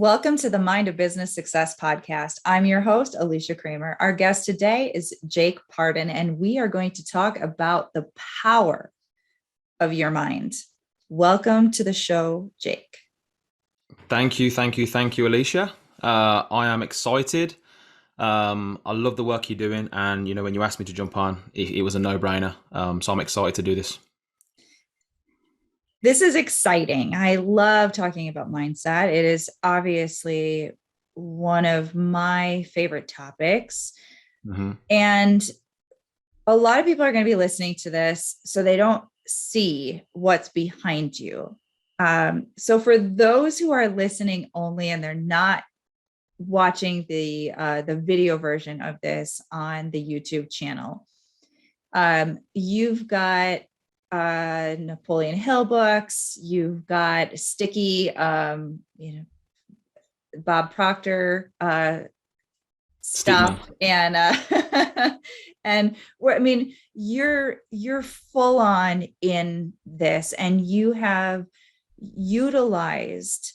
Welcome to the Mind of Business Success podcast. I'm your host, Alicia Cramer. Our guest today is Jake Parton, and we are going to talk about the power of your mind. Welcome to the show, Jake. Thank you, Alicia. I am excited. I love the work you're doing, and when you asked me to jump on, it was a no-brainer. So I'm excited to do this. This is exciting. I love talking about mindset. It is obviously one of my favorite topics. Mm-hmm. And a lot of people are going to be listening to this, so they don't see what's behind you. So for those who are listening only and they're not watching the video version of this on the YouTube channel, you've got Napoleon Hill books, you've got sticky, Bob Proctor stuff, and and you're full on in this, and you have utilized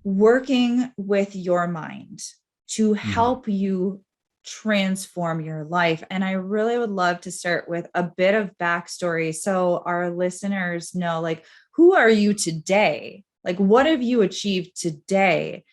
working with your mind to help you transform your life. And I really would love to start with a bit of backstory so our listeners know, like, who are you today? Like, what have you achieved today?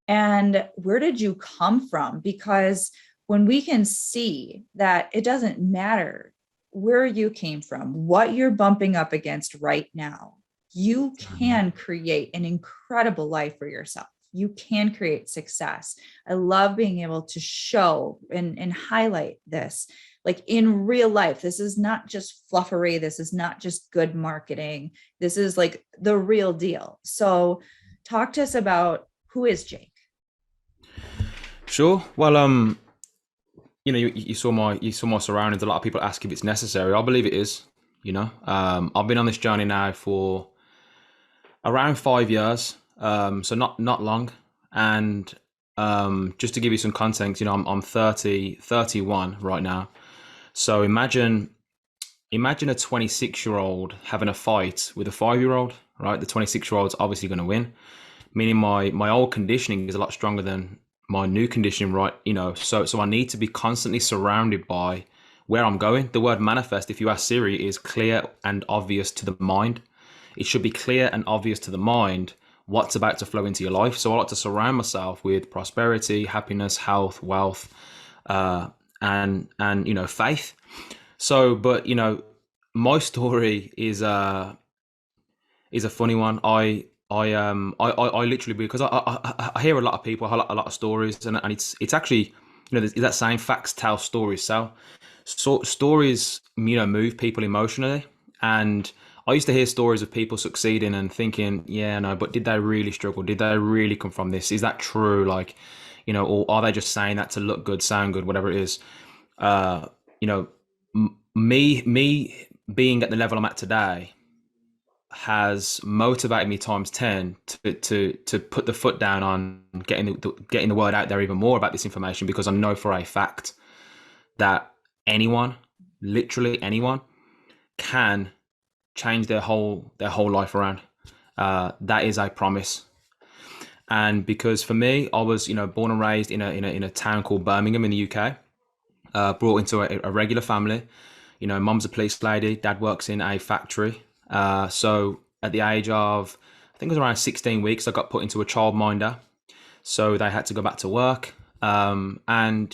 And where did you come from? Because when we can see that it doesn't matter where you came from, what you're bumping up against right now, you can create an incredible life for yourself. You can create success. I love being able to show and highlight this, like in real life. This is not just fluffery. This is not just good marketing. This is like the real deal. So talk to us about, who is Jake? Sure. Well, you saw my surroundings. A lot of people ask if it's necessary. I believe it is. I've been on this journey now for around 5 years. So not long. And just to give you some context, I'm 31 right now. So imagine a 26-year-old having a fight with a 5-year-old, right? The 26-year-old's obviously going to win, meaning my old conditioning is a lot stronger than my new conditioning, right? So I need to be constantly surrounded by where I'm going. The word manifest, if you ask Siri, is clear and obvious to the mind. It should be clear and obvious to the mind what's about to flow into your life. So I like to surround myself with prosperity, happiness, health, wealth, and faith. So, but my story is a funny one. I literally, because I hear a lot of people, a lot of stories, and it's actually, there's that saying, facts tell, stories sell. So stories move people emotionally. And I used to hear stories of people succeeding and thinking, yeah, no, but did they really struggle? Did they really come from this? Is that true? Like, or are they just saying that to look good, sound good, whatever it is? Me being at the level I'm at today has motivated me times 10 to put the foot down on getting the word out there even more about this information, because I know for a fact that anyone, literally anyone, can change their whole life around. That is a promise. And because for me, I was born and raised in a town called Birmingham in the UK, brought into a regular family. Mum's a police lady, dad works in a factory. So at the age of, I think it was around 16 weeks, I got put into a childminder. So they had to go back to work. And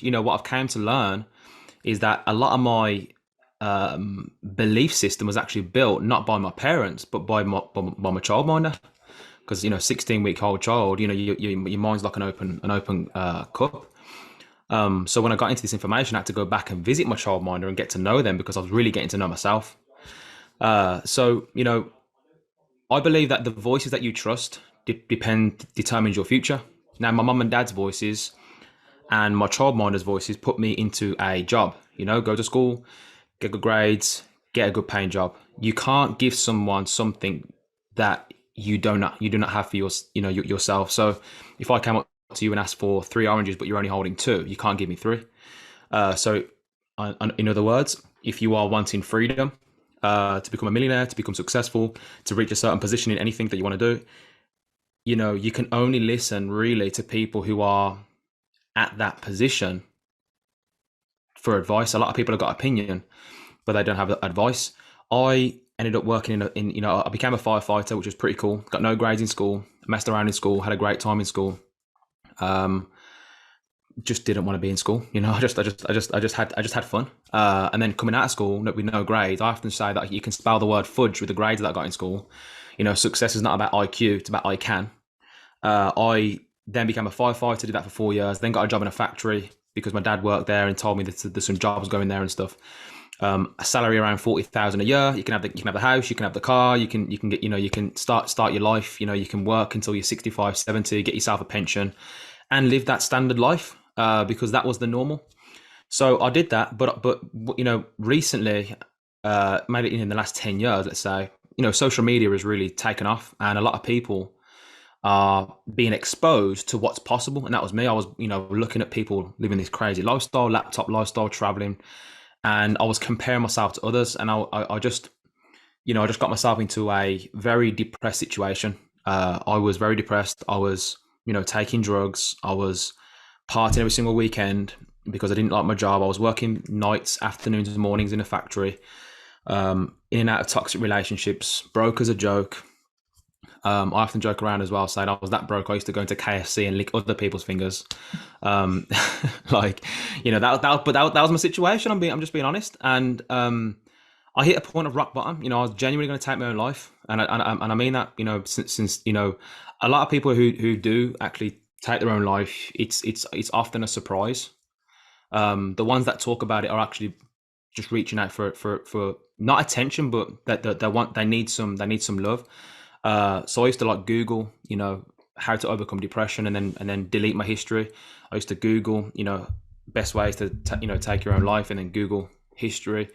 what I've came to learn is that a lot of my belief system was actually built not by my parents, but by my childminder. Because 16-week-old child, your mind's like an open cup. So when I got into this information, I had to go back and visit my childminder and get to know them, because I was really getting to know myself. So I believe that the voices that you trust determines your future. Now, my mum and dad's voices and my childminder's voices put me into a job. Go to school, get good grades, get a good paying job. You can't give someone something that you do not have for yourself. So if I came up to you and asked for 3 oranges, but you're only holding 2, you can't give me 3. So in other words, if you are wanting freedom, to become a millionaire, to become successful, to reach a certain position in anything that you want to do, you can only listen really to people who are at that position for advice. A lot of people have got opinion, but they don't have advice. I ended up working I became a firefighter, which was pretty cool. Got no grades in school, messed around in school, had a great time in school. Just didn't want to be in school. I just had fun. And then coming out of school with no grades, I often say that you can spell the word fudge with the grades that I got in school. Success is not about IQ; it's about I can. I then became a firefighter, did that for 4 years, then got a job in a factory because my dad worked there and told me that there's some jobs going there and stuff. A salary around 40,000 a year. You can have the house, you can have the car, you can get you can start your life. You can work until you're 65, 70, get yourself a pension, and live that standard life because that was the normal. So I did that, but recently, maybe in the last 10 years, let's say, social media has really taken off, and a lot of people are being exposed to what's possible. And that was me. I was, looking at people living this crazy lifestyle, laptop lifestyle, traveling, and I was comparing myself to others. And I just got myself into a very depressed situation. I was very depressed. I was, taking drugs. I was partying every single weekend because I didn't like my job. I was working nights, afternoons, and mornings in a factory, in and out of toxic relationships, broke as a joke. I often joke around as well, saying I was that broke. I used to go into KFC and lick other people's fingers. Like, that was my situation. I'm just being honest. And I hit a point of rock bottom. I was genuinely going to take my own life, and I mean that. Since a lot of people who do actually take their own life, it's often a surprise. The ones that talk about it are actually just reaching out for not attention, but that they need some love. So I used to Google, how to overcome depression, and then delete my history. I used to Google, best ways to take your own life, and then Google history.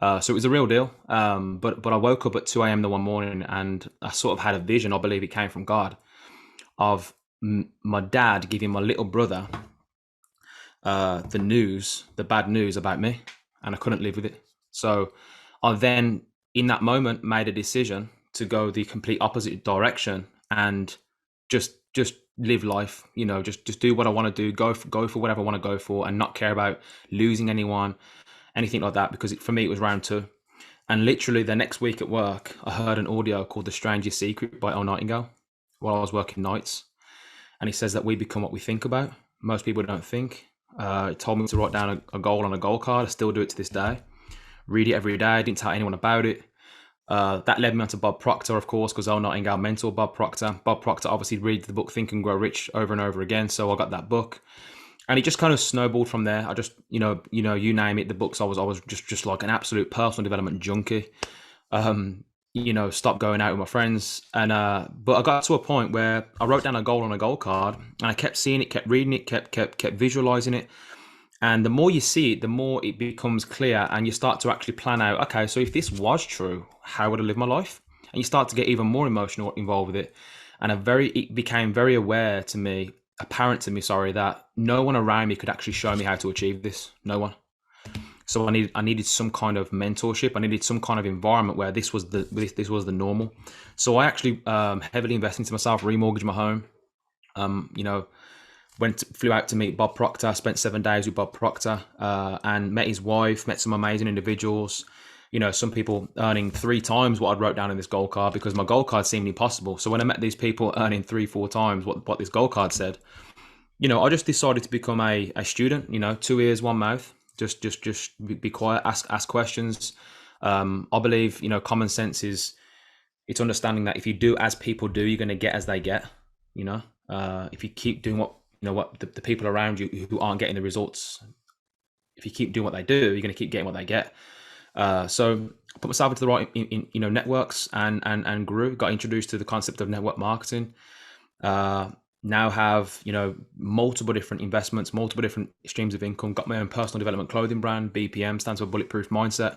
So it was a real deal. But I woke up at 2 a.m. the one morning, and I sort of had a vision. I believe it came from God, of my dad giving my little brother the bad news about me, and I couldn't live with it. So I then, in that moment, made a decision to go the complete opposite direction and just live life. Just do what I want to do, go for whatever I want to go for, and not care about losing anyone, anything like that. Because for me, it was round two, and literally the next week at work, I heard an audio called "The Strangest Secret" by El Nightingale while I was working nights, and he says that we become what we think about. Most people don't think. He told me to write down a goal on a goal card. I still do it to this day. Read it every day. I didn't tell anyone about it. That led me on to Bob Proctor, of course, because El Nightingale mentored Bob Proctor. Bob Proctor obviously reads the book Think and Grow Rich over and over again, so I got that book, and it just kind of snowballed from there. I just, you name it, the books. I was just like an absolute personal development junkie. Stopped going out with my friends, and but I got to a point where I wrote down a goal on a goal card, and I kept seeing it, kept reading it, kept visualizing it. And the more you see it, the more it becomes clear, and you start to actually plan out, okay, so if this was true, how would I live my life? And you start to get even more emotional involved with it. And it became very apparent to me, that no one around me could actually show me how to achieve this. No one. So I needed some kind of mentorship. I needed some kind of environment where this was the normal. So I actually heavily invested into myself, remortgaged my home. Flew out to meet Bob Proctor. Spent 7 days with Bob Proctor, and met his wife. Met some amazing individuals. Some people earning 3 times what I'd wrote down in this goal card, because my goal card seemed impossible. So when I met these people earning 3-4 times what this goal card said, I just decided to become a student. 2 ears, 1 mouth. Just be quiet. Ask questions. I believe common sense it's understanding that if you do as people do, you're going to get as they get. If you keep doing what the people around you who aren't getting the results, if you keep doing what they do, you're going to keep getting what they get. So I put myself into the right networks and grew. Got introduced to the concept of network marketing. Now have multiple different investments, multiple different streams of income. Got my own personal development clothing brand. BPM stands for Bulletproof Mindset.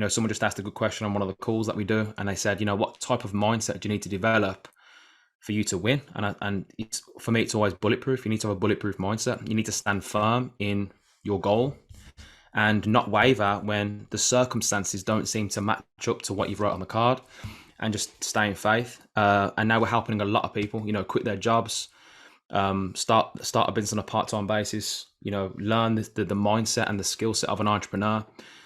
Someone just asked a good question on one of the calls that we do, and they said, what type of mindset do you need to develop for you to win? And it's, for me, it's always bulletproof. You need to have a bulletproof mindset. You need to stand firm in your goal and not waver when the circumstances don't seem to match up to what you've wrote on the card. and just stay in faith. And now we're helping a lot of people, you know, quit their jobs, start a business on a part-time basis, you know, learn the mindset and the skill set of an entrepreneur,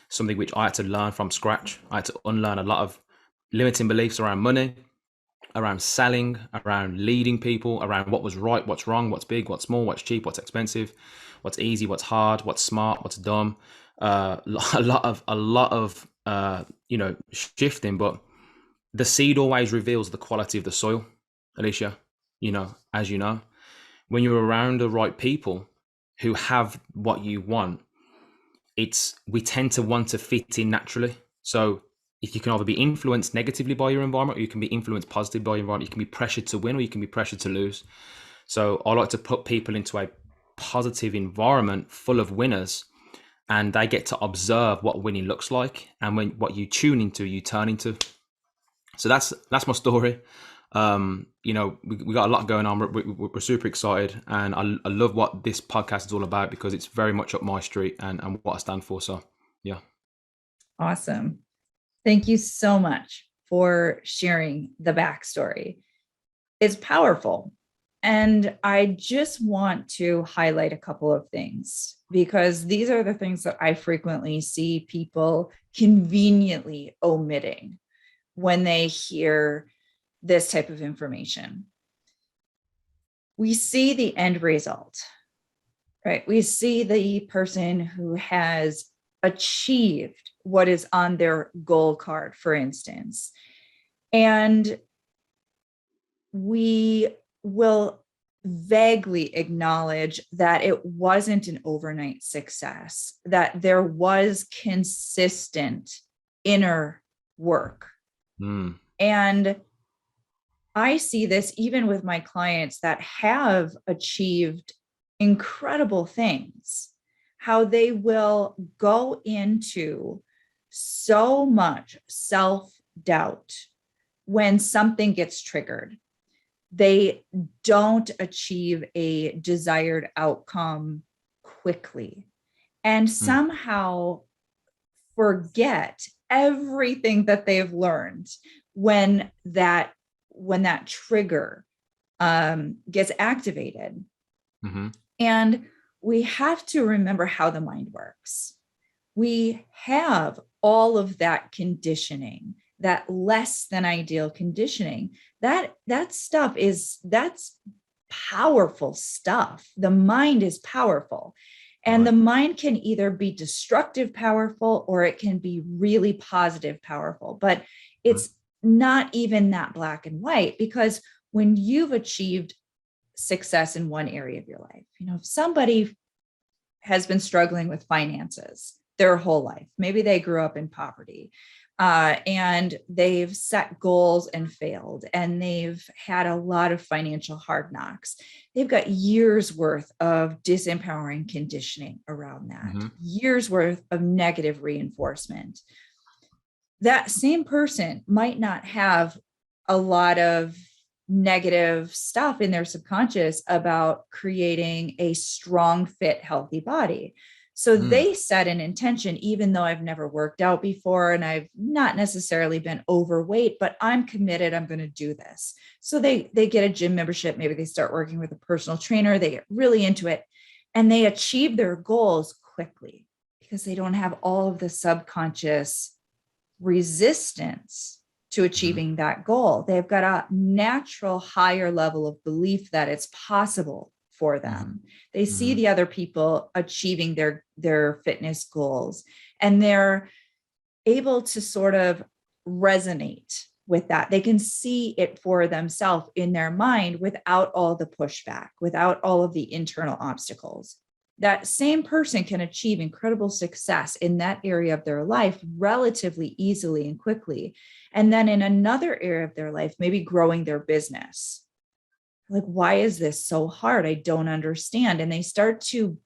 something which I had to learn from scratch. I had to unlearn a lot of limiting beliefs around money, around selling, around leading people, around what was right, what's wrong, what's big, what's small, what's cheap, what's expensive, what's easy, what's hard, what's smart, what's dumb. A lot of you know, shifting, but the seed always reveals the quality of the soil, Alicia. You know, as you know, when you're around the right people who have what you want, we tend to want to fit in naturally. So if you can either be influenced negatively by your environment, or you can be influenced positively by your environment. You can be pressured to win, or you can be pressured to lose. So I like to put people into a positive environment full of winners, and they get to observe what winning looks like. And when what you tune into, you turn into. So that's my story. You know, we got a lot going on. We're super excited, and I love what this podcast is all about, because it's very much up my street and what I stand for. So yeah. Awesome. Thank you so much for sharing the backstory. It's powerful. And I just want to highlight a couple of things, because these are the things that I frequently see people conveniently omitting when they hear this type of information. We see the end result, right? We see the person who has achieved what is on their goal card, for instance. And we will vaguely acknowledge that it wasn't an overnight success, that there was consistent inner work. And I see this even with my clients that have achieved incredible things, how they will go into so much self-doubt when something gets triggered. They don't achieve a desired outcome quickly, and somehow forget everything that they've learned when that trigger gets activated. And we have to remember how the mind works. We have all of that conditioning, that less than ideal conditioning. That stuff that's powerful stuff. The mind is powerful. And the mind can either be destructive powerful, or it can be really positive powerful. But it's not even that black and white, because when you've achieved success in one area of your life, you know, if somebody has been struggling with finances their whole life, maybe they grew up in poverty, and they've set goals and failed, and they've had a lot of financial hard knocks. They've got years worth of disempowering conditioning around that, years worth of negative reinforcement. That same person might not have a lot of negative stuff in their subconscious about creating a strong, fit, healthy body. So they set an intention, even though I've never worked out before and I've not necessarily been overweight, but I'm committed, I'm going to do this. So they get a gym membership. Maybe they start working with a personal trainer. They get really into it, and they achieve their goals quickly because they don't have all of the subconscious resistance to achieving that goal. They've got a natural higher level of belief that it's possible for them. They see the other people achieving their fitness goals, and they're able to sort of resonate with that. They can see it for themselves in their mind without all the pushback, without all of the internal obstacles. That same person can achieve incredible success in that area of their life relatively easily and quickly. And then in another area of their life, maybe growing their business. Like, why is this so hard? I don't understand. And they start to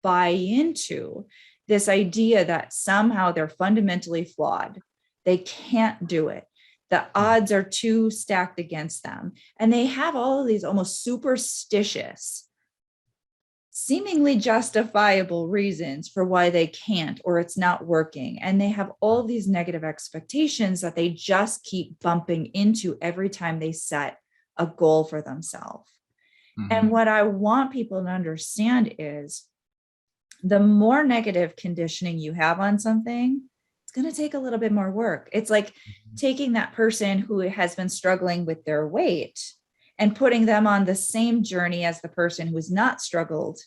buy into this idea that somehow they're fundamentally flawed. They can't do it. The odds are too stacked against them. And they have all of these almost superstitious seemingly justifiable reasons for why they can't or it's not working. And they have all these negative expectations that they just keep bumping into every time they set a goal for themselves. Mm-hmm. And what I want people to understand is the more negative conditioning you have on something, it's going to take a little bit more work. It's like taking that person who has been struggling with their weight and putting them on the same journey as the person who's not struggled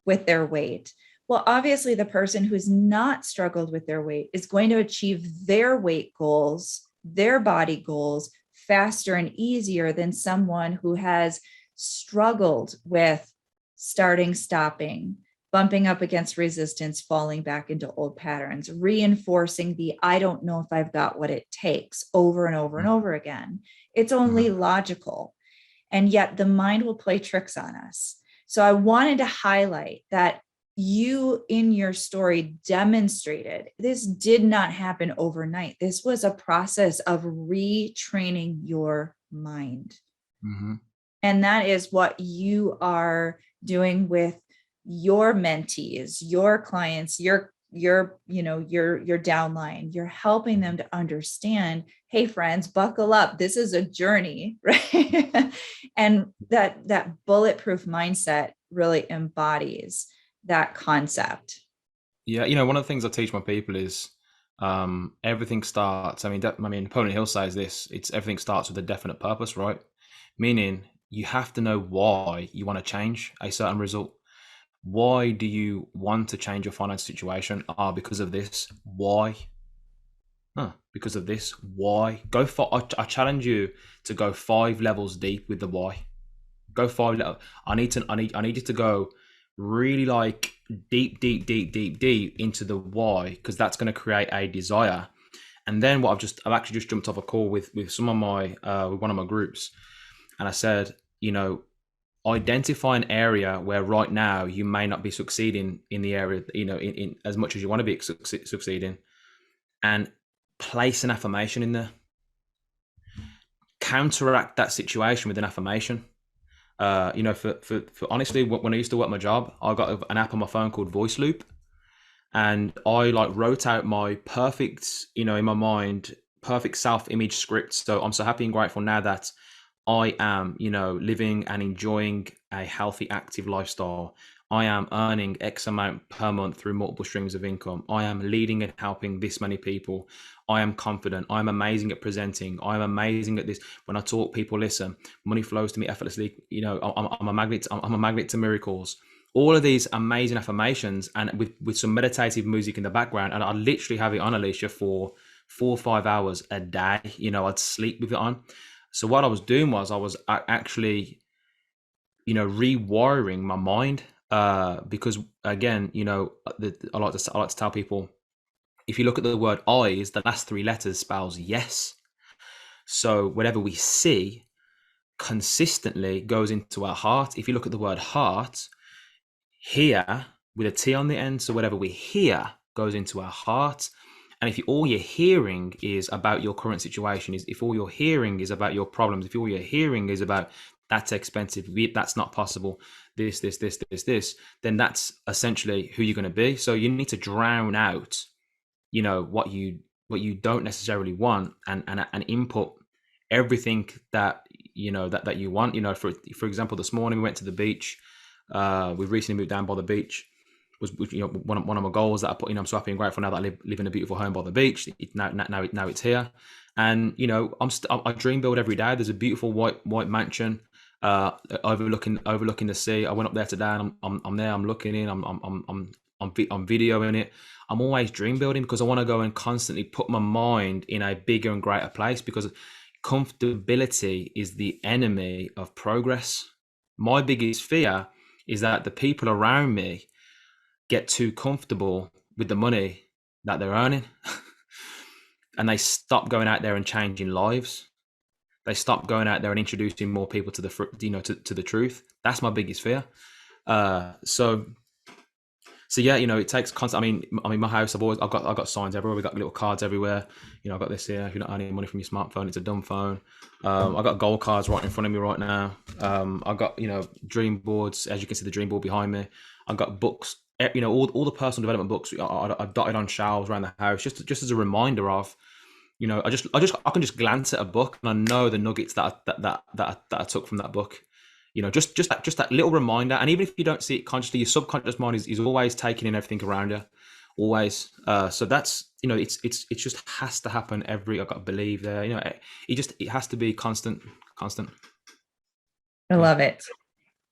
with their weight. Well, obviously, the person who's not struggled with their weight is going to achieve their weight goals, their body goals faster and easier than someone who has struggled with starting, stopping, bumping up against resistance, falling back into old patterns, reinforcing the I don't know if I've got what it takes over and over and over again. It's only logical. And yet the mind will play tricks on us. So I wanted to highlight that you in your story demonstrated this did not happen overnight. This was a process of retraining your mind. Mm-hmm. And that is what you are doing with your mentees, your clients, your downline. You're helping them to understand, hey friends, buckle up, this is a journey, right? And that bulletproof mindset really embodies that concept. Yeah, one of the things I teach my people is everything starts. Napoleon Hill says this. It's everything starts with a definite purpose, right? Meaning you have to know why you want to change a certain result. Why do you want to change your financial situation? Because of this. Why? Because of this. Why? Go for. I challenge you to go 5 levels deep with the why. Go 5 levels. I need you to go really like deep into the why, because that's going to create a desire. And then I've actually just jumped off a call with some of my with one of my groups, and I said, identify an area where right now you may not be succeeding in the area, in as much as you want to be succeeding, and place an affirmation in there. Counteract that situation with an affirmation. For honestly, when I used to work my job, I got an app on my phone called Voice Loop, and I like wrote out my perfect, in my mind, perfect self-image script. So I'm so happy and grateful now that I am, living and enjoying a healthy, active lifestyle. I am earning X amount per month through multiple streams of income. I am leading and helping this many people. I am confident. I'm amazing at presenting. I'm amazing at this. When I talk, people listen. Money flows to me effortlessly. I'm a magnet. I'm a magnet to miracles. All of these amazing affirmations, and with some meditative music in the background, and I literally have it on, Alicia, for 4 or 5 hours a day. I'd sleep with it on. So what I was doing was I was actually, rewiring my mind, because again, I like to tell people, if you look at the word eyes, the last 3 letters spells yes. So whatever we see consistently goes into our heart. If you look at the word heart, hear with a T on the end, so whatever we hear goes into our heart. And if all you're hearing is about your current situation, if all you're hearing is about your problems, if all you're hearing is about that's expensive, that's not possible, this, then that's essentially who you're going to be. So you need to drown out, what you don't necessarily want, and input everything that that you want. For example, this morning we went to the beach. We recently moved down by the beach. Was one of my goals that I put. I'm so happy and grateful now that I live in a beautiful home by the beach. Now it's here, and I dream build every day. There's a beautiful white mansion overlooking the sea. I went up there today, and I'm there. I'm looking in. I'm videoing it. I'm always dream building because I want to go and constantly put my mind in a bigger and greater place, because comfortability is the enemy of progress. My biggest fear is that the people around me get too comfortable with the money that they're earning and they stop going out there and changing lives. They stop going out there and introducing more people to the to the truth. That's my biggest fear. So So yeah, it takes constant. I mean, my house. I've got signs everywhere. We got little cards everywhere. I've got this here. If you're not earning money from your smartphone, it's a dumb phone. I've got goal cards right in front of me right now. I've got dream boards. As you can see, the dream board behind me. I've got books. All the personal development books I dotted on shelves around the house, just as a reminder of. I can just glance at a book and I know the nuggets that I took from that book. Just that little reminder. And even if you don't see it consciously, your subconscious mind is always taking in everything around you, always. So that's it just has to happen every. I've got to believe there. It has to be constant. I Yeah. love it.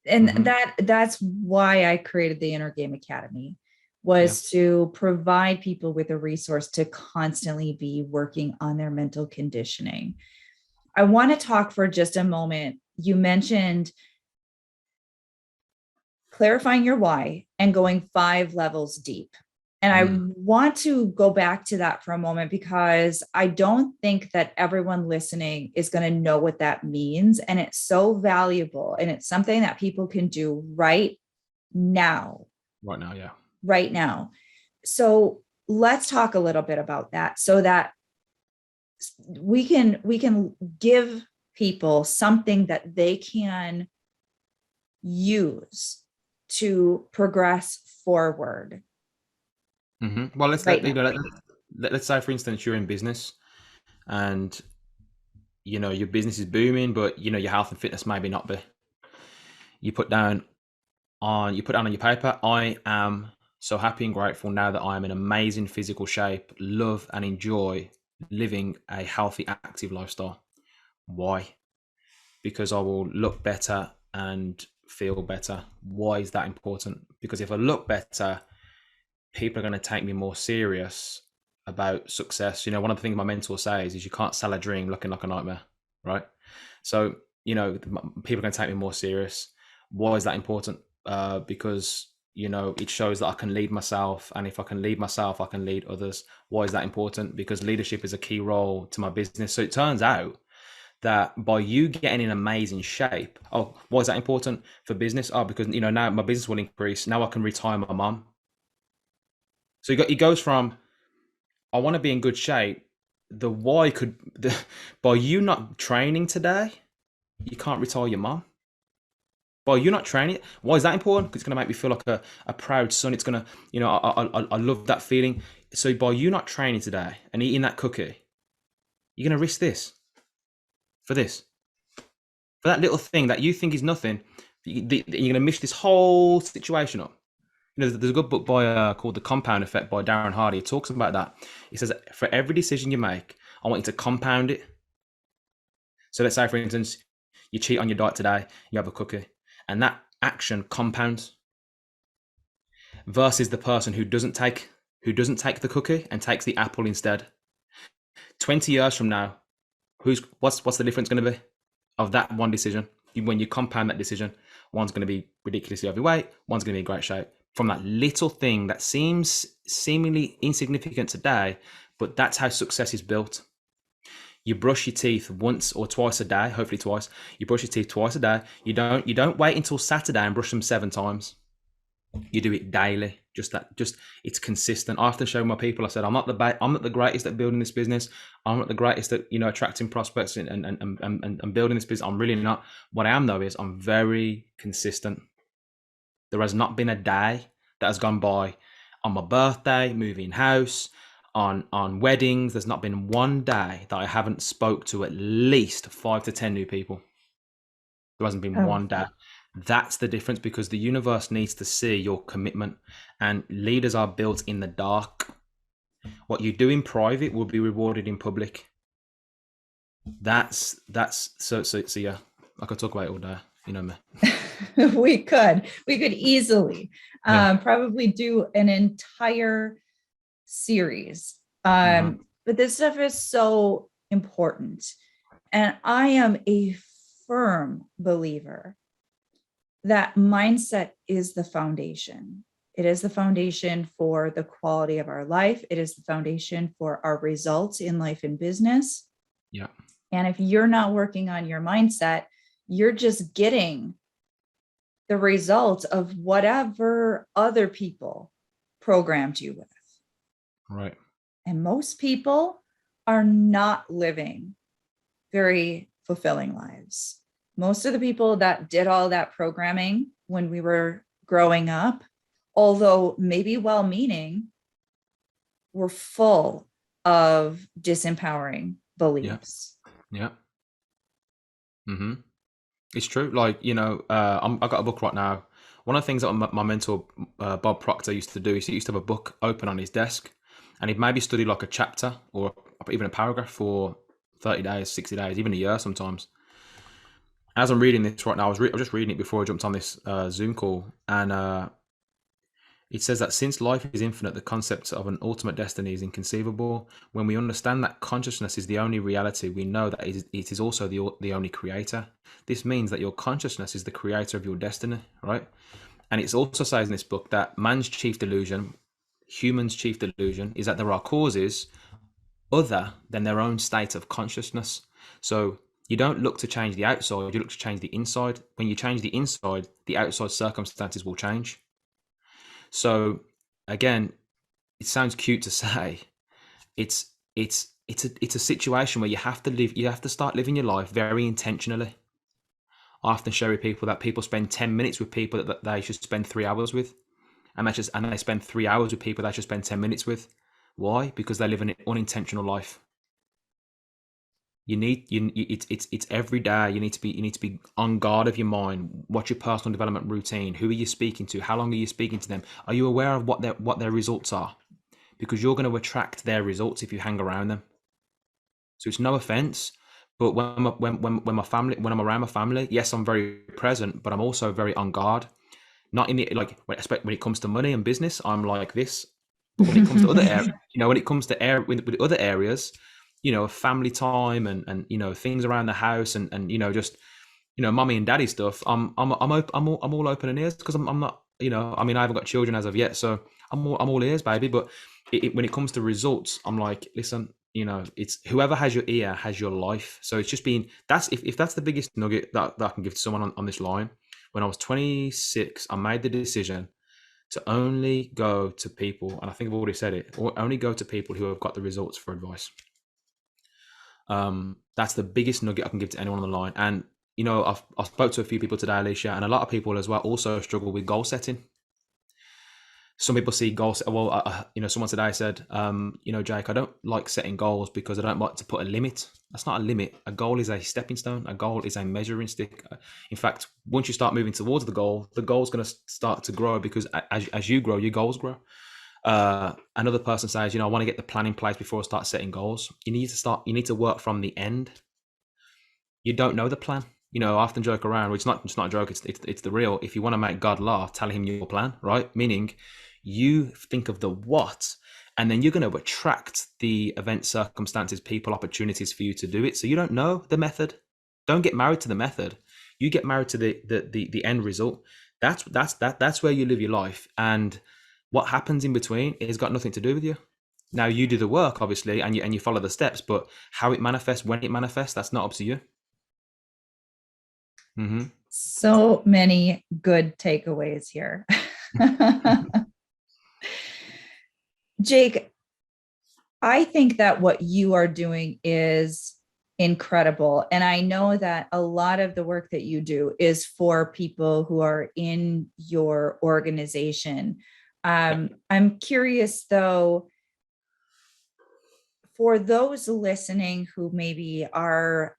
And Mm-hmm. that's why I created the Inner Game Academy, Yeah. was to provide people with a resource to constantly be working on their mental conditioning. I want to talk for just a moment. You mentioned clarifying your why and going 5 levels deep. And I want to go back to that for a moment, because I don't think that everyone listening is going to know what that means. And it's so valuable. And it's something that people can do right now. Right now, yeah. Right now. So let's talk a little bit about that, so that we can give people something that they can use to progress forward. Mm-hmm. Well, Right now. let's say, for instance, you're in business and your business is booming, but your health and fitness maybe not be. You put down on your paper, I am so happy and grateful now that I am in amazing physical shape, love and enjoy living a healthy, active lifestyle. Why? Because I will look better and feel better. Why is that important? Because if I look better, people are going to take me more serious about success. One of the things my mentor says is you can't sell a dream looking like a nightmare, right? So, people are going to take me more serious. Why is that important? Because, it shows that I can lead myself. And if I can lead myself, I can lead others. Why is that important? Because leadership is a key role to my business. So it turns out that by you getting in amazing shape, why is that important for business? Because, now my business will increase. Now I can retire my mom. So it goes from, I want to be in good shape. The why by you not training today, you can't retire your mom. By you not training, why is that important? Because it's going to make me feel like a proud son. It's going to, I love that feeling. So by you not training today and eating that cookie, you're going to risk this. For that little thing that you think is nothing, you're going to miss this whole situation up. There's a good book called The Compound Effect by Darren Hardy. It talks about that. He says, for every decision you make, I want you to compound it. So let's say, for instance, you cheat on your diet today, you have a cookie, and that action compounds. Versus the person who doesn't take the cookie and takes the apple instead. 20 years from now, what's the difference going to be of that one decision? When you compound that decision, one's going to be ridiculously overweight, one's going to be in great shape. From that little thing that seems seemingly insignificant today, but that's how success is built. You brush your teeth once or twice a day, hopefully twice. You brush your teeth twice a day. You don't wait until Saturday and brush them 7 times. You do it daily. Just it's consistent. I often show my people, I said, I'm not the greatest at building this business. I'm not the greatest at attracting prospects and building this business. I'm really not. What I am though is I'm very consistent. There has not been a day that has gone by on my birthday, moving house, on weddings. There's not been one day that I haven't spoke to at least 5 to 10 new people. There hasn't been one day. That's the difference, because the universe needs to see your commitment, and leaders are built in the dark. What you do in private will be rewarded in public. That's so yeah. I could talk about it all day. You know me. we could easily probably do an entire series. But this stuff is so important. And I am a firm believer that mindset is the foundation. It is the foundation for the quality of our life. It is the foundation for our results in life and business. Yeah. And if you're not working on your mindset, you're just getting the results of whatever other people programmed you with. Right. And most people are not living very fulfilling lives. Most of the people that did all that programming when we were growing up, although maybe well-meaning, were full of disempowering Yeah. beliefs. Yeah. Mm-hmm. It's true. Like, I got a book right now. One of the things that my mentor, Bob Proctor, used to do is he used to have a book open on his desk, and he'd maybe study like a chapter or even a paragraph for 30 days, 60 days, even a year sometimes. As I'm reading this right now, I was just reading it before I jumped on this Zoom call, and it says that since life is infinite, the concept of an ultimate destiny is inconceivable. When we understand that consciousness is the only reality, we know that it is also the only creator. This means that your consciousness is the creator of your destiny, right? And it also says in this book that man's chief delusion, humans' chief delusion, is that there are causes other than their own state of consciousness. So you don't look to change the outside, you look to change the inside. When you change the inside, the outside circumstances will change. So again, it sounds cute to say. It's a situation where you have to start living your life very intentionally. I often share with people that people spend 10 minutes with people that they should spend 3 hours with. And they spend 3 hours with people they should spend 10 minutes with. Why? Because they live an unintentional life. It's every day. You need to be on guard of your mind. What's your personal development routine? Who are you speaking to? How long are you speaking to them? Are you aware of what their results are? Because you're going to attract their results if you hang around them. So it's no offense, but when I'm around my family, yes, I'm very present, but I'm also very on guard. Not in the like when it comes to money and business, I'm like this. But when it comes to other areas, when it comes to with other areas, family time and things around the house and just mommy and daddy stuff, I'm all open and ears because I'm not, I mean, I haven't got children as of yet, so I'm all ears, baby. But when it comes to results, I'm like, listen, it's whoever has your ear has your life. So it's just being that's if that's the biggest nugget that I can give to someone on this line. When I was 26, I made the decision to only go to people, and I think I've already said it, or only go to people who have got the results for advice. That's the biggest nugget I can give to anyone on the line. And I've spoke to a few people today, Alicia, and a lot of people as well also struggle with goal setting. Some people see goals. Well, someone today said, Jake, I don't like setting goals because I don't like to put a limit. That's not a limit. A goal is a stepping stone. A goal is a measuring stick. In fact, once you start moving towards the goal is going to start to grow because as you grow, your goals grow. Another person says, I want to get the plan in place before I start setting goals. You need to work from the end. You don't know the plan. I often joke around, which it's not a joke, it's the real. If you want to make God laugh, tell him your plan, right? Meaning you think of the what, and then you're going to attract the event, circumstances, people, opportunities for you to do it. So you don't know the method. Don't get married to the method. You get married to the end result. That's where you live your life. And what happens in between has got nothing to do with you. Now you do the work, obviously, and you follow the steps, but how it manifests, when it manifests, that's not up to you. Mm-hmm. So many good takeaways here. Jake, I think that what you are doing is incredible. And I know that a lot of the work that you do is for people who are in your organization. I'm curious though, for those listening who maybe are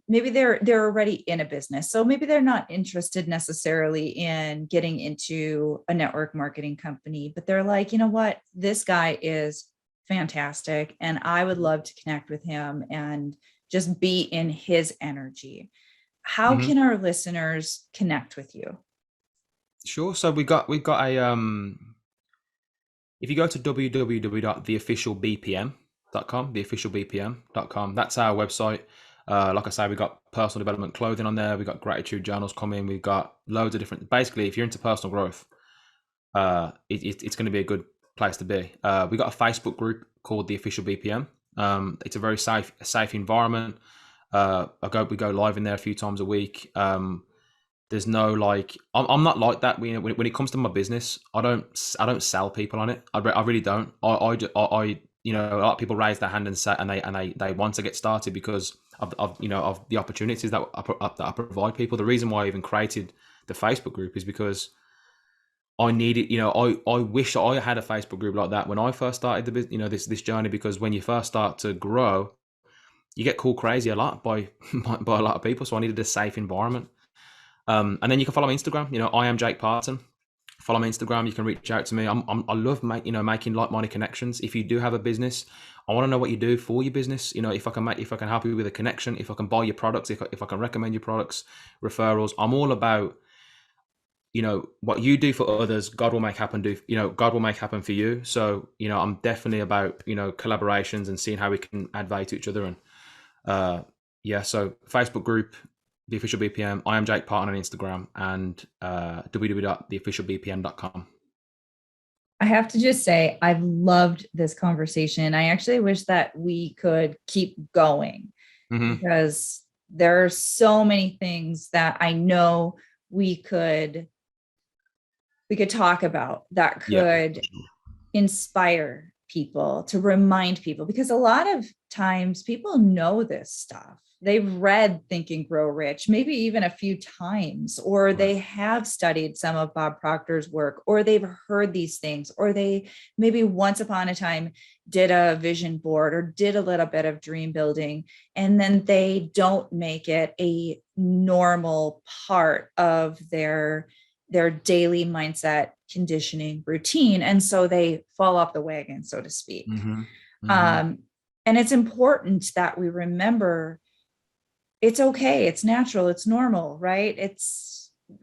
maybe they're already in a business, so maybe they're not interested necessarily in getting into a network marketing company, but they're like, you know what, this guy is fantastic and I would love to connect with him and just be in his energy. How Mm-hmm. can our listeners connect with you? Sure. So we got a if you go to www.theofficialbpm.com, theofficialbpm.com, that's our website. Like I say, we got personal development clothing on there. We got gratitude journals coming. We've got loads of different. Basically, if you're into personal growth, it's going to be a good place to be. We got a Facebook group called The Official BPM. It's a very safe environment. We go live in there a few times a week. There's no like, I'm not like that. When it comes to my business, I don't sell people on it. I really don't. You know, a lot of people raise their hand and say, and they want to get started because of you know, of the opportunities that I provide people. The reason why I even created the Facebook group is because I needed, you know, I wish I had a Facebook group like that when I first started you know, this journey, because when you first start to grow, you get called crazy a lot by by a lot of people. So I needed a safe environment. And then you can follow my Instagram. You know, I am Jake Parton. Follow my Instagram. You can reach out to me. I love making like-minded connections. If you do have a business, I want to know what you do for your business. You know, if I can help you with a connection, if I can buy your products, if I can recommend your products, referrals. I'm all about, you know, what you do for others, God will make happen. God will make happen for you. So, you know, I'm definitely about, you know, collaborations and seeing how we can add value to each other. And yeah, so Facebook group, the official BPM. I am Jake Parton on Instagram, and www.theofficialbpm.com. I have to just say, I've loved this conversation. I actually wish that we could keep going because there are so many things that I know we could talk about that Yeah. could inspire people, to remind people, because a lot of times people know this stuff. They've read Think and Grow Rich, maybe even a few times, or they have studied some of Bob Proctor's work, or they've heard these things, or they maybe once upon a time did a vision board or did a little bit of dream building, and then they don't make it a normal part of their daily mindset conditioning routine. And so they fall off the wagon, so to speak. And it's important that we remember it's okay. It's natural. It's normal, right?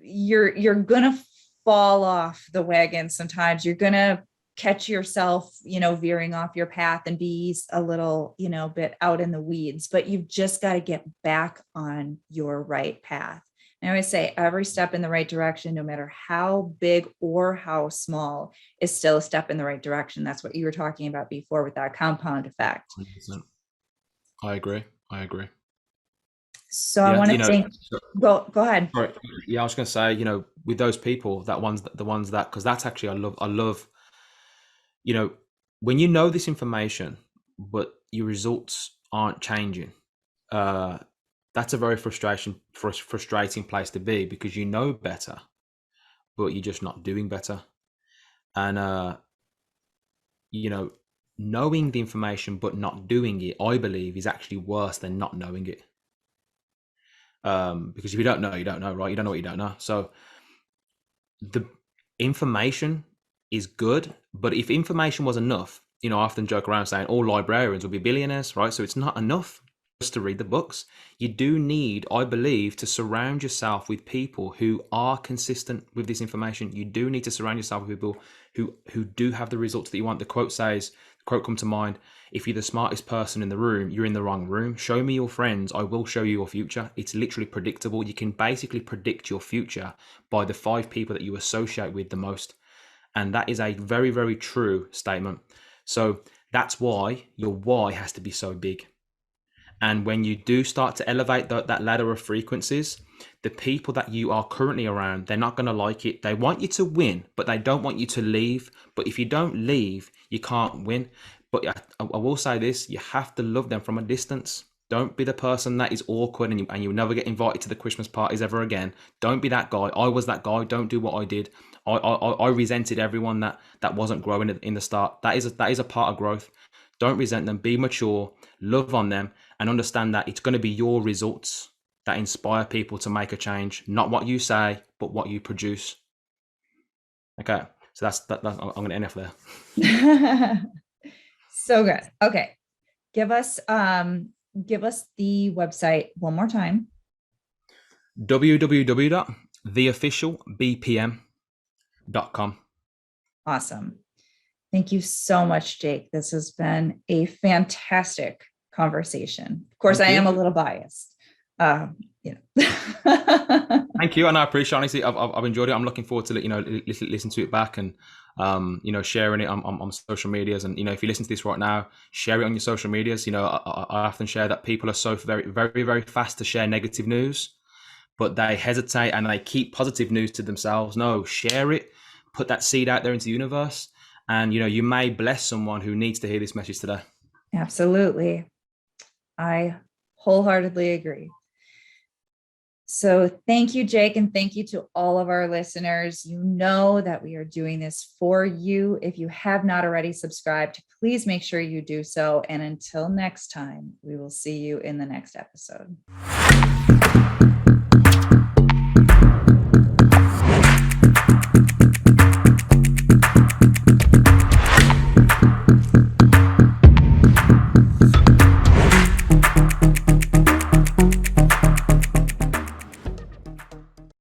You're going to fall off the wagon. Sometimes you're going to catch yourself, you know, veering off your path and be a little, you know, bit out in the weeds, but you've just got to get back on your right path. I always say every step in the right direction, no matter how big or how small, is still a step in the right direction. That's what you were talking about before with that compound effect. 100%. I agree. So I Yeah, want you to know, thank, go ahead. sorry. Yeah, I was going to say, you know, with those people, the ones that, because that's actually, I love, you know, when you know this information, but your results aren't changing, that's a very frustrating place to be, because you know better, but you're just not doing better. And you know, knowing the information but not doing it, I believe, is actually worse than not knowing it. Because if you don't know, you don't know, right? You don't know what you don't know. So the information is good, but if information was enough, you know, I often joke around saying all librarians will be billionaires, right? So it's not enough just to read the books. You do need, I believe, to surround yourself with people who are consistent with this information. You do need to surround yourself with people who do have the results that you want. The quote says, the quote come to mind, if you're the smartest person in the room, you're in the wrong room. Show me your friends, I will show you your future. It's literally predictable. You can basically predict your future by the 5 people that you associate with the most. And that is a very, very true statement. So that's why your why has to be so big. And when you do start to elevate that ladder of frequencies, the people that you are currently around, they're not going to like it. They want you to win, but they don't want you to leave. But if you don't leave, you can't win. But I will say this, you have to love them from a distance. Don't be the person that is awkward and you'll never get invited to the Christmas parties ever again. Don't be that guy. I was that guy. Don't do what I did. I resented everyone that wasn't growing in the start. That is a part of growth. Don't resent them. Be mature. Love on them, and understand that it's going to be your results that inspire people to make a change, not what you say, but what you produce. Okay, so that's I'm going to end off there. So good. Okay, give us the website one more time. www.theofficialbpm.com. Awesome. Thank you so much, Jake. This has been a fantastic conversation. Of course, I am a little biased. You know. Thank you, and I appreciate it. Honestly, I've enjoyed it. I'm looking forward to listen to it back, and you know, sharing it on social medias. And you know, if you listen to this right now, share it on your social medias. You know, I often share that people are so very, very, very fast to share negative news, but they hesitate and they keep positive news to themselves. No, share it, put that seed out there into the universe, and you may bless someone who needs to hear this message today. Absolutely. I wholeheartedly agree. So thank you, Jake, and thank you to all of our listeners. You know that we are doing this for you. If you have not already subscribed, please make sure you do so. And until next time, we will see you in the next episode.